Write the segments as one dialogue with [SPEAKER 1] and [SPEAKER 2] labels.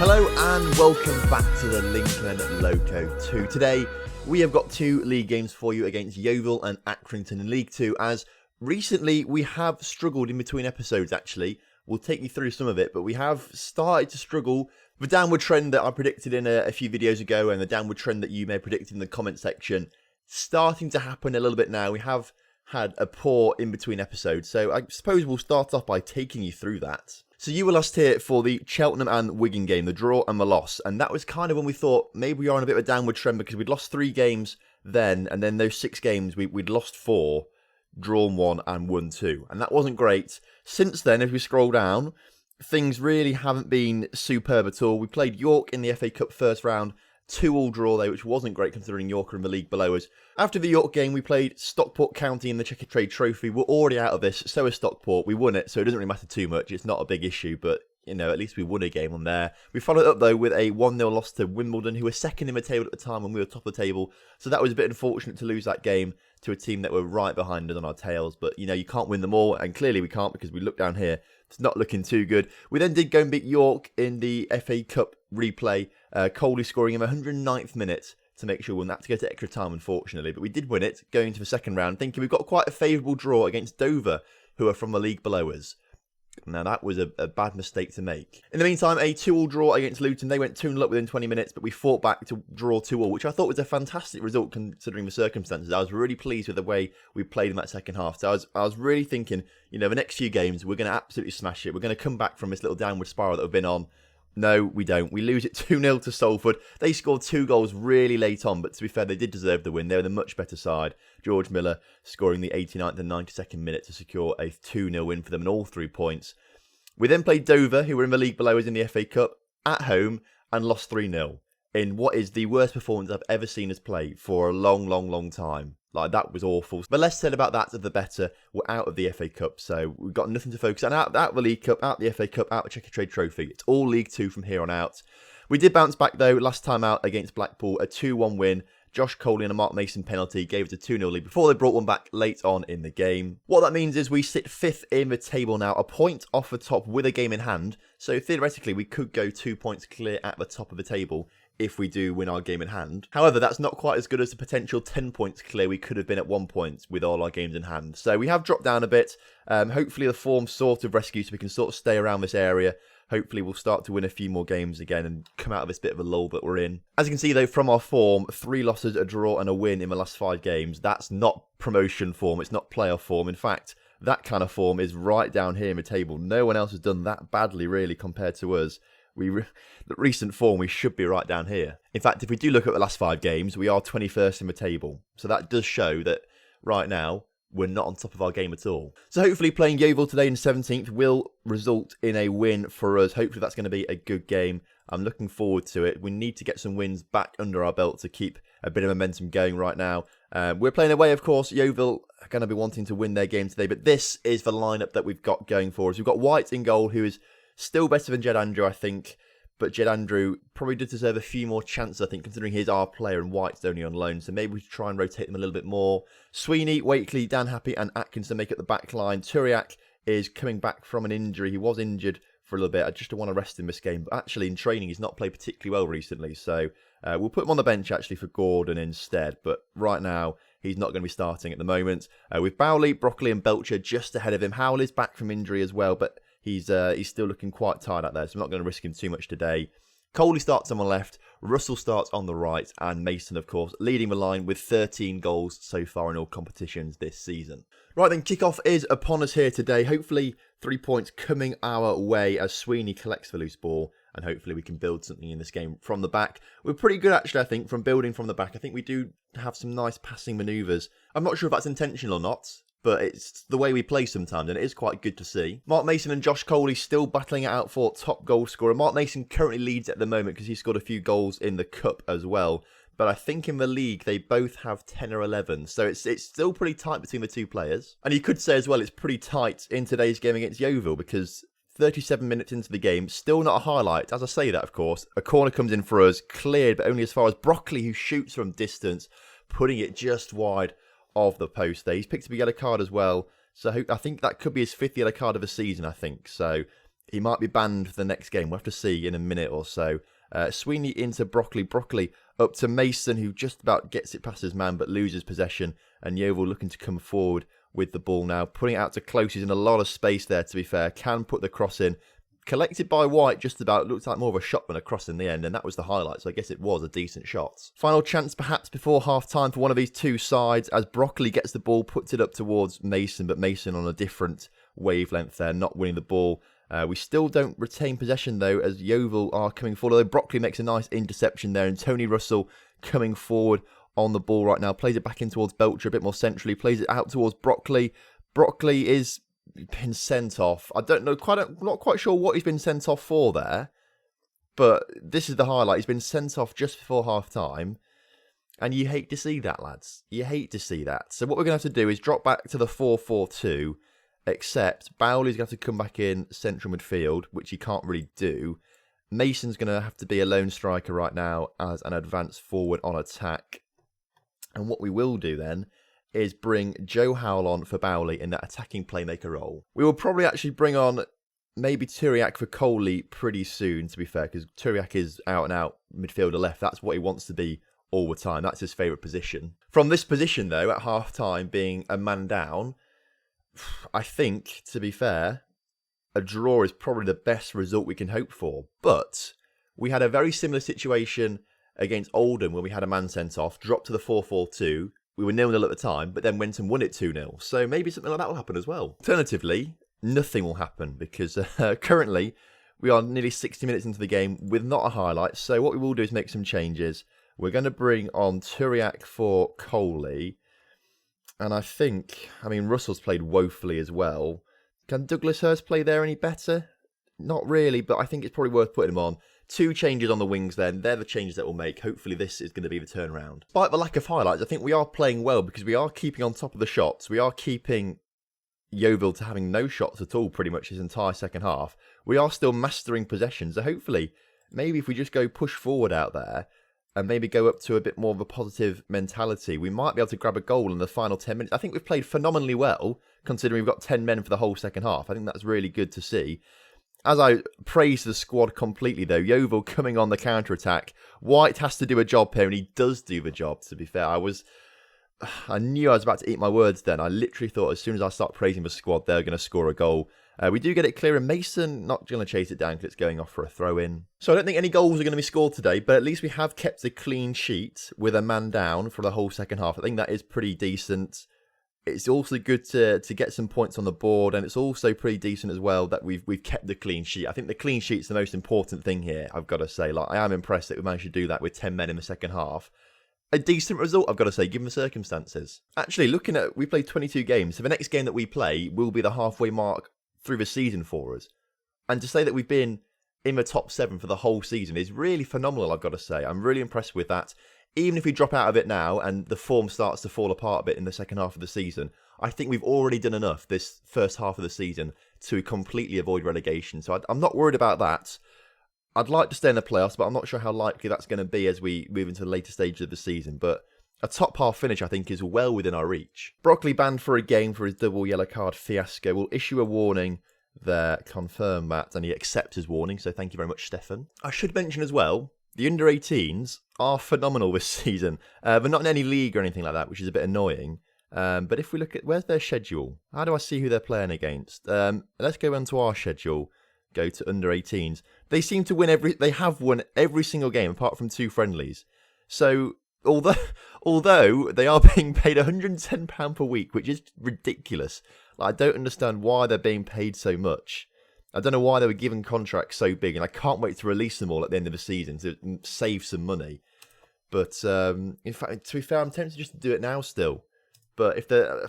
[SPEAKER 1] Hello and welcome back to the Lincoln Loco 2. Today we have got two league games for you against Yeovil and Accrington in League 2, as recently we have struggled in between episodes actually. We'll take you through some of it, but we have started to struggle. The downward trend that I predicted in a few videos ago and the downward trend that you may have predicted in the comment section starting to happen a little bit now. We have had a poor in between episodes, so I suppose we'll start off by taking you through that. So you were lost here for the Cheltenham and Wigan game, the draw and the loss, and that was kind of when we thought maybe we are on a bit of a downward trend because we'd lost 3 games then, and then those 6 games we'd lost 4, drawn 1 and won 2, and that wasn't great. Since then, if we scroll down, things really haven't been superb at all. We played York in the FA Cup first round, 2-2 draw there, which wasn't great considering York are in the league below us. After the York game, we played Stockport County in the Checker Trade Trophy. We're already out of this, so is Stockport. We won it, so it doesn't really matter too much. It's not a big issue, but, you know, at least we won a game on there. We followed up, though, with a 1-0 loss to Wimbledon, who were second in the table at the time when we were top of the table. So that was a bit unfortunate to lose that game to a team that were right behind us on our tails. But, you know, you can't win them all, and clearly we can't because we look down here. It's not looking too good. We then did go and beat York in the FA Cup replay, Coley scoring in the 109th minute to make sure we won that to go to extra time, unfortunately. But we did win it, going to the second round, thinking we've got quite a favourable draw against Dover, who are from the league below us. Now, that was a bad mistake to make. In the meantime, a 2-2 draw against Luton. They went 2-0 up within 20 minutes, but we fought back to draw 2-2, which I thought was a fantastic result considering the circumstances. I was really pleased with the way we played in that second half. So I was really thinking, you know, the next few games, we're going to absolutely smash it. We're going to come back from this little downward spiral that we've been on. No, we don't. We lose it 2-0 to Salford. They scored 2 goals really late on, but to be fair, they did deserve the win. They were the much better side. George Miller scoring the 89th and 92nd minute to secure a 2-0 win for them and all 3 points. We then played Dover, who were in the league below us in the FA Cup, at home, and lost 3-0 in what is the worst performance I've ever seen us play for a long time. Like, that was awful. The less said about that, the better. We're out of the FA Cup, so we've got nothing to focus on. Out the League Cup, out the FA Cup, out the Checker Trade Trophy. It's all League 2 from here on out. We did bounce back, though, last time out against Blackpool, a 2-1 win. Josh Coley and a Mark Mason penalty gave us a 2-0 lead before they brought one back late on in the game. What that means is we sit 5th in the table now, a point off the top with a game in hand. So theoretically, we could go 2 points clear at the top of the table if we do win our game in hand. However, that's not quite as good as the potential 10 points clear we could have been at 1 point with all our games in hand. So we have dropped down a bit. Hopefully the form sort of rescues so we can sort of stay around this area. Hopefully we'll start to win a few more games again and come out of this bit of a lull that we're in. As you can see though, from our form, 3 losses, a draw and a win in the last 5 games. That's not promotion form, it's not playoff form. In fact, that kind of form is right down here in the table. No one else has done that badly really compared to us. The recent form, we should be right down here. In fact, if we do look at the last 5 games, we are 21st in the table. So that does show that right now, we're not on top of our game at all. So hopefully playing Yeovil today in 17th will result in a win for us. Hopefully that's going to be a good game. I'm looking forward to it. We need to get some wins back under our belt to keep a bit of momentum going right now. We're playing away, of course. Yeovil are going to be wanting to win their game today, but this is the lineup that we've got going for us. We've got White in goal, who is still better than Jed Andrew, I think. But Jed Andrew probably does deserve a few more chances, I think, considering he's our player and White's only on loan. So maybe we should try and rotate them a little bit more. Sweeney, Wakely, Dan Happy and Atkinson make up the back line. Turiak is coming back from an injury. He was injured for a little bit. I just don't want to rest him this game. But actually, in training, he's not played particularly well recently. So we'll put him on the bench, actually, for Gordon instead. But right now, he's not going to be starting at the moment. With Bowley, Broccoli and Belcher just ahead of him. Howell is back from injury as well, but he's still looking quite tired out there, so I'm not going to risk him too much today. Coley starts on the left, Russell starts on the right, and Mason, of course, leading the line with 13 goals so far in all competitions this season. Right then, kickoff is upon us here today. Hopefully 3 points coming our way as Sweeney collects the loose ball, and hopefully we can build something in this game from the back. We're pretty good, actually, I think, from building from the back. I think we do have some nice passing manoeuvres. I'm not sure if that's intentional or not, but it's the way we play sometimes, and it is quite good to see. Mark Mason and Josh Coley still battling it out for top goal scorer. Mark Mason currently leads at the moment because he scored a few goals in the Cup as well. But I think in the league, they both have 10 or 11. So it's still pretty tight between the two players. And you could say as well, it's pretty tight in today's game against Yeovil because 37 minutes into the game, still not a highlight. As I say that, of course, a corner comes in for us, cleared, but only as far as Broccoli, who shoots from distance, putting it just wide of the post there. He's picked up a yellow card as well, so I think that could be his 5th yellow card of the season, I think. So he might be banned for the next game. We'll have to see in a minute or so. Sweeney into Broccoli. Broccoli up to Mason, who just about gets it past his man but loses possession. And Yeovil looking to come forward with the ball now. Putting it out to Close. He's in a lot of space there, to be fair. Can put the cross in. Collected by White, just about. Looked like more of a shot than a cross in the end, and that was the highlight, so I guess it was a decent shot. Final chance perhaps before half-time for one of these two sides, as Broccoli gets the ball, puts it up towards Mason, but Mason on a different wavelength there, not winning the ball. We still don't retain possession, though, as Yeovil are coming forward. Although Broccoli makes a nice interception there, and Tony Russell coming forward on the ball right now. Plays it back in towards Belcher, a bit more centrally. Plays it out towards Broccoli. Broccoli is been sent off. I don't know, not quite sure what he's been sent off for there. But this is the highlight. He's been sent off just before half-time. And you hate to see that, lads. You hate to see that. So what we're going to have to do is drop back to the 4-4-2. Except Bowley's going to have to come back in central midfield, which he can't really do. Mason's going to have to be a lone striker right now as an advance forward on attack. And what we will do then is bring Joe Howell on for Bowley in that attacking playmaker role. We will probably actually bring on maybe Turiak for Coley pretty soon, to be fair, because Turiak is out and out midfielder left. That's what he wants to be all the time. That's his favourite position. From this position, though, at half-time, being a man down, I think, to be fair, a draw is probably the best result we can hope for. But we had a very similar situation against Oldham when we had a man sent off, dropped to the 4-4-2. We were 0-0 at the time, but then went and won it 2-0. So maybe something like that will happen as well. Alternatively, nothing will happen because currently we are nearly 60 minutes into the game with not a highlight. So what we will do is make some changes. We're going to bring on Turiak for Coley. And I think, Russell's played woefully as well. Can Douglas Hurst play there any better? Not really, but I think it's probably worth putting him on. 2 changes on the wings then. They're the changes that we'll make. Hopefully this is going to be the turnaround. Despite the lack of highlights, I think we are playing well because we are keeping on top of the shots. We are keeping Yeovil to having no shots at all pretty much his entire second half. We are still mastering possession. So hopefully, maybe if we just go push forward out there and maybe go up to a bit more of a positive mentality, we might be able to grab a goal in the final 10 minutes. I think we've played phenomenally well considering we've got 10 men for the whole second half. I think that's really good to see. As I praise the squad completely, though, Yeovil coming on the counter-attack. White has to do a job here, and he does do the job, to be fair. I knew I was about to eat my words then. I literally thought as soon as I start praising the squad, they're going to score a goal. We do get it clear, and Mason not going to chase it down because it's going off for a throw-in. So I don't think any goals are going to be scored today, but at least we have kept a clean sheet with a man down for the whole second half. I think that is pretty decent. It's also good to get some points on the board, and it's also pretty decent as well that we've kept the clean sheet. I think the clean sheet's the most important thing here, I've got to say. I am impressed that we managed to do that with 10 men in the second half. A decent result, I've got to say, given the circumstances. Actually, we played 22 games, so the next game that we play will be the halfway mark through the season for us. And to say that we've been in the top 7 for the whole season is really phenomenal, I've got to say. I'm really impressed with that. Even if we drop out of it now and the form starts to fall apart a bit in the second half of the season, I think we've already done enough this first half of the season to completely avoid relegation. So I'm not worried about that. I'd like to stay in the playoffs, but I'm not sure how likely that's going to be as we move into the later stages of the season. But a top half finish, I think, is well within our reach. Broccoli banned for a game for his double yellow card fiasco. We'll issue a warning there, confirm that, and he accepts his warning. So thank you very much, Stefan. I should mention as well, the under-18s are phenomenal this season. But not in any league or anything like that, which is a bit annoying. But if we look at, where's their schedule? How do I see who they're playing against? Let's go onto our schedule. Go to under-18s. They seem to win they have won every single game apart from 2 friendlies. So although they are being paid £110 per week, which is ridiculous. I don't understand why they're being paid so much. I don't know why they were given contracts so big, and I can't wait to release them all at the end of the season to save some money. But in fact, to be fair, I'm tempted just to do it now still. But if they're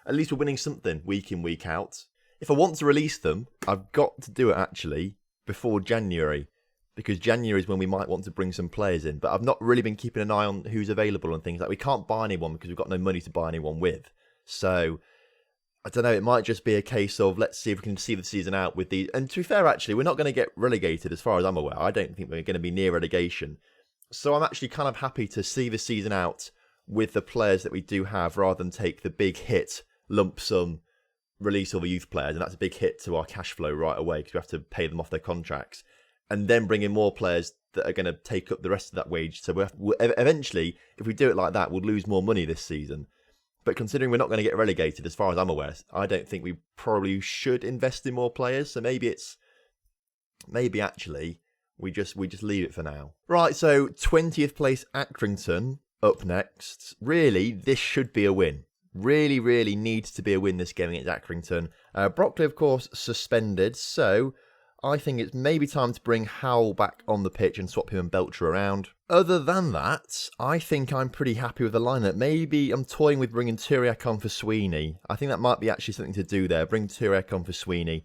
[SPEAKER 1] at least we're winning something week in, week out. If I want to release them, I've got to do it actually before January, because January is when we might want to bring some players in. But I've not really been keeping an eye on who's available and things like. We can't buy anyone because we've got no money to buy anyone with. So I don't know, it might just be a case of let's see if we can see the season out with these. And to be fair, actually, we're not going to get relegated as far as I'm aware. I don't think we're going to be near relegation. So I'm actually kind of happy to see the season out with the players that we do have rather than take the big hit, lump sum release all the youth players, and that's a big hit to our cash flow right away because we have to pay them off their contracts, and then bring in more players that are going to take up the rest of that wage. So eventually, if we do it like that, we'll lose more money this season. But considering we're not going to get relegated, as far as I'm aware, I don't think we probably should invest in more players. So maybe actually we just leave it for now. Right, so 20th place Accrington up next. Really, this should be a win. Really, really needs to be a win this game against Accrington. Brockley, of course, suspended, so I think it's maybe time to bring Howell back on the pitch and swap him and Belcher around. Other than that, I think I'm pretty happy with the lineup. Maybe I'm toying with bringing Turiak on for Sweeney. I think that might be actually something to do there. Bring Turiak on for Sweeney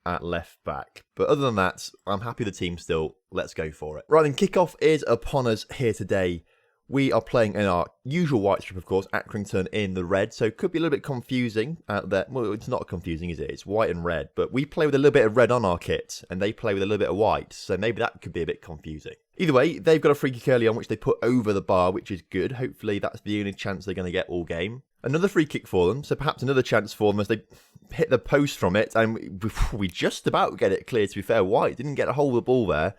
[SPEAKER 1] at left back. But other than that, I'm happy with the team still. Let's go for it. Right then, kickoff is upon us here today. We are playing in our usual white strip, of course, Accrington in the red, so it could be a little bit confusing out there. Well, it's not confusing, is it? It's white and red, but we play with a little bit of red on our kit, and they play with a little bit of white, so maybe that could be a bit confusing. Either way, they've got a free kick early on, which they put over the bar, which is good. Hopefully, that's the only chance they're going to get all game. Another free kick for them, so perhaps another chance for them as they hit the post from it, and we just about get it clear, to be fair. White didn't get a hold of the ball there.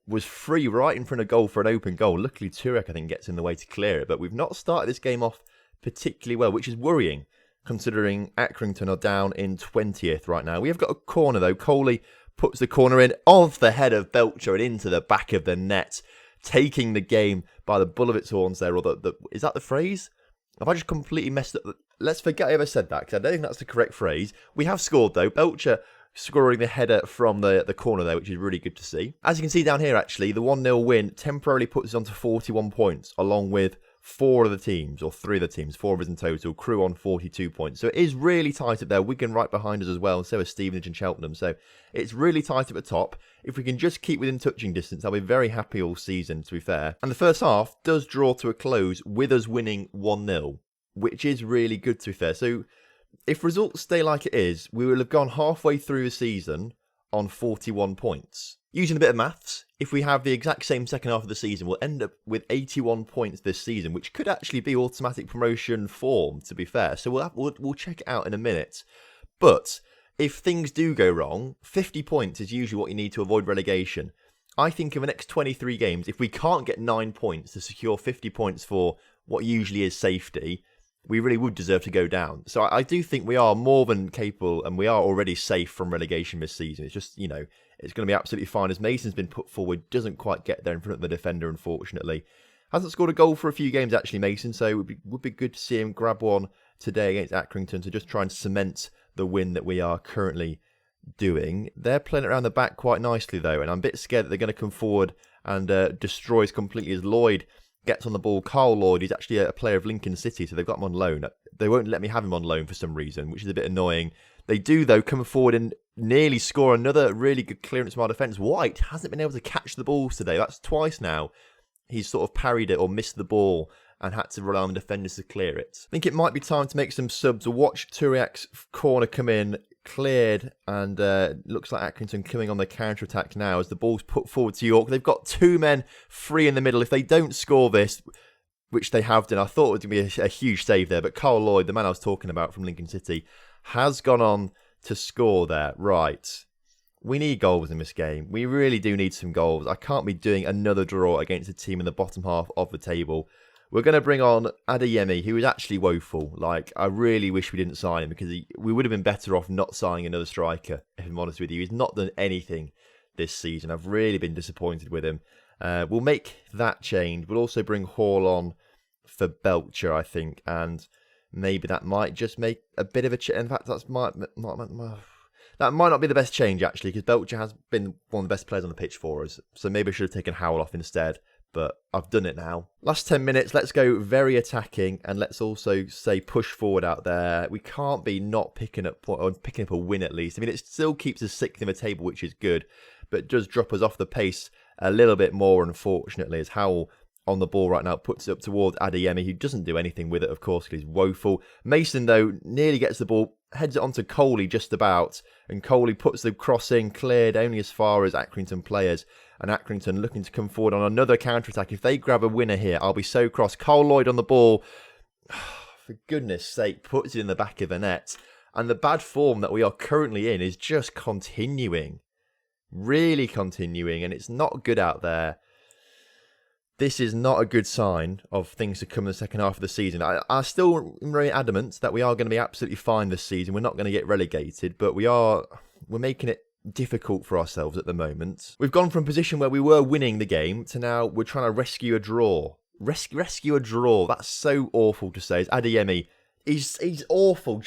[SPEAKER 1] Was free right in front of goal for an open goal. Luckily, Turek, I think, gets in the way to clear it. But we've not started this game off particularly well, which is worrying, considering Accrington are down in 20th right now. We have got a corner, though. Coley puts the corner in off the head of Belcher and into the back of the net, taking the game by the bull of its horns there. Or is that the phrase? Have I just completely messed up? Let's forget I ever said that, because I don't think that's the correct phrase. We have scored, though. Belcher scoring the header from the corner there, which is really good to see. As you can see down here, actually, the 1-0 win temporarily puts us on to 41 points, along with 4 of the teams, or 3 of the teams, 4 of us in total, Crew on 42 points. So it is really tight up there. Wigan right behind us as well, and so is Stevenage and Cheltenham. So it's really tight at the top. If we can just keep within touching distance, I'll be very happy all season, to be fair. And the first half does draw to a close with us winning 1-0, which is really good, to be fair. So if results stay like it is, we will have gone halfway through the season on 41 points. Using a bit of maths, if we have the exact same second half of the season, we'll end up with 81 points this season, which could actually be automatic promotion form, to be fair. So we'll check it out in a minute. But if things do go wrong, 50 points is usually what you need to avoid relegation. I think in the next 23 games, if we can't get 9 points to secure 50 points for what usually is safety, we really would deserve to go down. So I do think we are more than capable, and we are already safe from relegation this season. It's just, it's going to be absolutely fine. As Mason's been put forward, doesn't quite get there in front of the defender, unfortunately. Hasn't scored a goal for a few games, actually, Mason, so it would be good to see him grab one today against Accrington to just try and cement the win that we are currently doing. They're playing it around the back quite nicely, though, and I'm a bit scared that they're going to come forward and destroy us completely as Lloyd gets on the ball. Carl Lloyd is actually a player of Lincoln City, so they've got him on loan. They won't let me have him on loan for some reason, which is a bit annoying. They do, though, come forward and nearly score another really good clearance from our defence. White hasn't been able to catch the balls today. That's twice now. He's sort of parried it or missed the ball and had to rely on the defenders to clear it. I think it might be time to make some subs. We'll watch Turiak's corner come in, cleared, and looks like Accrington coming on the counter-attack now as the ball's put forward to York. They've got 2 men free in the middle. If they don't score this, which they have done, I thought it was going to be a huge save there, but Carl Lloyd, the man I was talking about from Lincoln City, has gone on to score there. Right. We need goals in this game. We really do need some goals. I can't be doing another draw against a team in the bottom half of the table. We're going to bring on Adeyemi, who is actually woeful. I really wish we didn't sign him, because we would have been better off not signing another striker, if I'm honest with you. He's not done anything this season. I've really been disappointed with him. We'll make that change. We'll also bring Hall on for Belcher, I think, and maybe that might just make a bit of a change. In fact, that might not be the best change, actually, because Belcher has been one of the best players on the pitch for us. So maybe I should have taken Howell off instead. But I've done it now. Last 10 minutes, let's go very attacking, and let's also say push forward out there. We can't be not picking up a win at least. I mean, it still keeps us 6th in the table, which is good, but it does drop us off the pace a little bit more, unfortunately, as Howell on the ball right now puts it up towards Adeyemi, who doesn't do anything with it, of course, because he's woeful. Mason, though, nearly gets the ball, heads it onto Coley just about, and Coley puts the cross in, cleared only as far as Accrington players. And Accrington looking to come forward on another counter-attack. If they grab a winner here, I'll be so cross. Carl Lloyd on the ball. For goodness sake, puts it in the back of the net. And the bad form that we are currently in is just continuing. Really continuing, and it's not good out there. This is not a good sign of things to come in the second half of the season. I still am very adamant that we are going to be absolutely fine this season. We're not going to get relegated, but we're making it difficult for ourselves at the moment. We've gone from a position where we were winning the game to now we're trying to rescue a draw. Rescue a draw. That's so awful to say. It's Adeyemi. He's awful.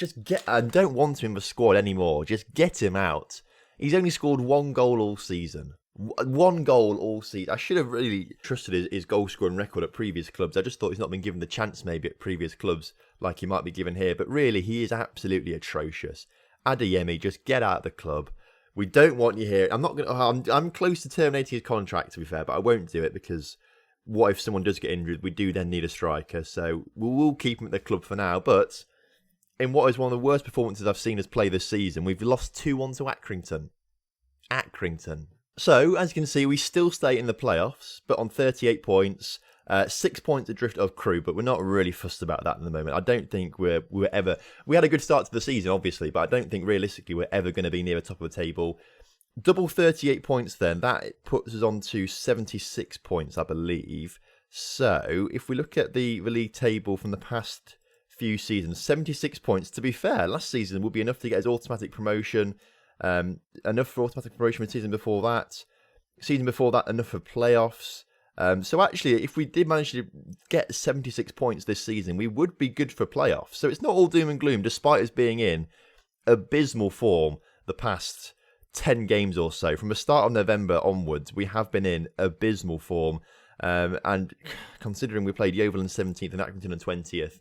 [SPEAKER 1] I don't want him in the squad anymore. Just get him out. He's only scored 1 goal all season. 1 goal all season. I should have really trusted his goal scoring record at previous clubs. I just thought he's not been given the chance maybe at previous clubs like he might be given here. But really, he is absolutely atrocious. Adeyemi, just get out of the club. We don't want you here. I'm close to terminating his contract, to be fair, but I won't do it because what if someone does get injured? We do then need a striker, so we'll keep him at the club for now. But in what is one of the worst performances I've seen us play this season, we've lost 2-1 to Accrington. So, as you can see, we still stay in the playoffs, but on 38 points, 6 points adrift of Crew, but we're not really fussed about that in the moment. I don't think we're ever... We had a good start to the season, obviously, but I don't think realistically we're ever going to be near the top of the table. Double 38 points then, that puts us on to 76 points, I believe. So, if we look at the league table from the past few seasons, 76 points, to be fair, last season would be enough to get his automatic promotion. Enough for automatic promotion for the season before that. Season before that, enough for playoffs. So actually, if we did manage to get 76 points this season, we would be good for playoffs. So it's not all doom and gloom, despite us being in abysmal form the past 10 games or so. From the start of November onwards, we have been in abysmal form. And considering we played Yeovil in 17th and Accrington in 20th,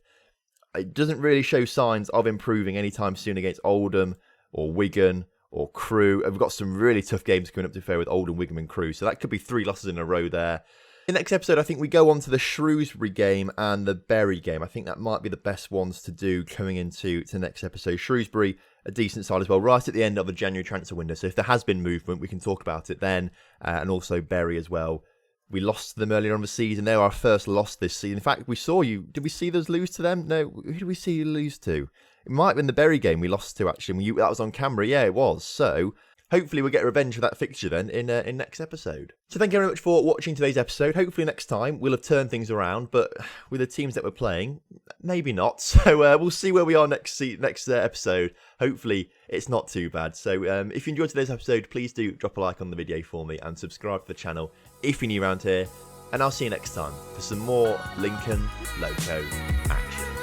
[SPEAKER 1] it doesn't really show signs of improving anytime soon against Oldham or Wigan or Crew. We've got some really tough games coming up, to be fair, with Oldham, Wigan and Crew. So that could be 3 losses in a row there. In the next episode, I think we go on to the Shrewsbury game and the Bury game. I think that might be the best ones to do coming into the next episode. Shrewsbury, a decent side as well, right at the end of the January transfer window. So if there has been movement, we can talk about it then. And also Bury as well. We lost to them earlier on the season. They're our first loss this season. In fact, we saw you. Did we see us lose to them? No. Who did we see you lose to? It might have been the Bury game we lost to, actually. That was on camera. Yeah, it was. So hopefully we'll get revenge for that fixture then in next episode. So thank you very much for watching today's episode. Hopefully next time we'll have turned things around, but with the teams that we're playing, maybe not. So we'll see where we are next episode. Hopefully it's not too bad. So if you enjoyed today's episode, please do drop a like on the video for me and subscribe to the channel if you're new around here. And I'll see you next time for some more Lincoln Loco action.